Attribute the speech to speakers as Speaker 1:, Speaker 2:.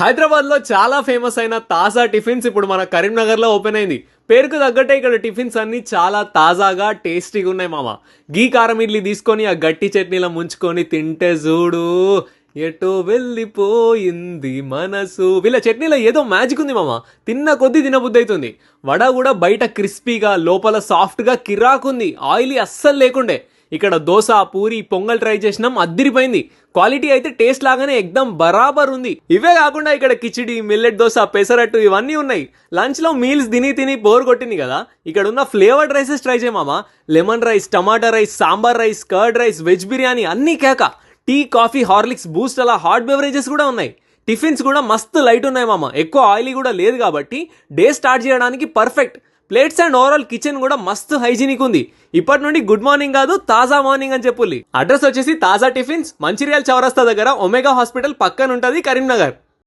Speaker 1: హైదరాబాద్ లో చాలా ఫేమస్ అయిన తాజా టిఫిన్స్ ఇప్పుడు మన కరీంనగర్ లో ఓపెన్ అయింది. పేరుకు తగ్గట్టే ఇక్కడ టిఫిన్స్ అన్ని చాలా తాజాగా టేస్టీగా ఉన్నాయి మామ. గీ కారం ఇడ్లీ తీసుకొని ఆ గట్టి చట్నీలో ముంచుకొని తింటే చూడు ఎటో వెళ్ళిపోయింది మనసు. వీళ్ళ చట్నీలో ఏదో మ్యాజిక్ ఉంది మామ. తిన్న కొద్దీ తినబుద్ధి అవుతుంది. వడ కూడా బయట క్రిస్పీగా లోపల సాఫ్ట్ గా కిరాకుంది. ఆయిలీ అస్సలు లేకుండే. ఇక్కడ దోశ పూరి పొంగల్ ట్రై చేసినాం, అద్దిరిపోయింది. క్వాలిటీ అయితే టేస్ట్ లాగానే ఎక్దమ్ బరాబర్ ఉంది. ఇవే కాకుండా ఇక్కడ కిచిడి, మిల్లెట్ దోశ, పెసరట్టు ఇవన్నీ ఉన్నాయి. లంచ్ లో మీల్స్ తిని తిని బోర్ కొట్టింది కదా, ఇక్కడ ఉన్న ఫ్లేవర్డ్ రైసెస్ ట్రై చేయమామా. Lemon rice, tomato rice, sambar rice, curd rice, veg biryani అన్నీ కేక. టీ, కాఫీ, హార్లిక్స్, బూస్ట్ అలా హాట్ బెవరేజెస్ కూడా ఉన్నాయి. టిఫిన్స్ కూడా మస్తు లైట్ ఉన్నాయి మామ. ఎక్కువ ఆయిలీ కూడా లేదు కాబట్టి డే స్టార్ట్ చేయడానికి perfect. Plates and overall kitchen కూడా మస్తు హైజీనిక్ ఉంది. ఇప్పటి నుండి గుడ్ మార్నింగ్ కాదు, తాజా మార్నింగ్ అని చెప్పుల్లి. అడ్రస్ వచ్చేసి తాజా టిఫిన్స్, మంచిర్యాల చౌరస్తా దగ్గర ఒమేగా హాస్పిటల్ పక్కన ఉంటది, కరీంనగర్.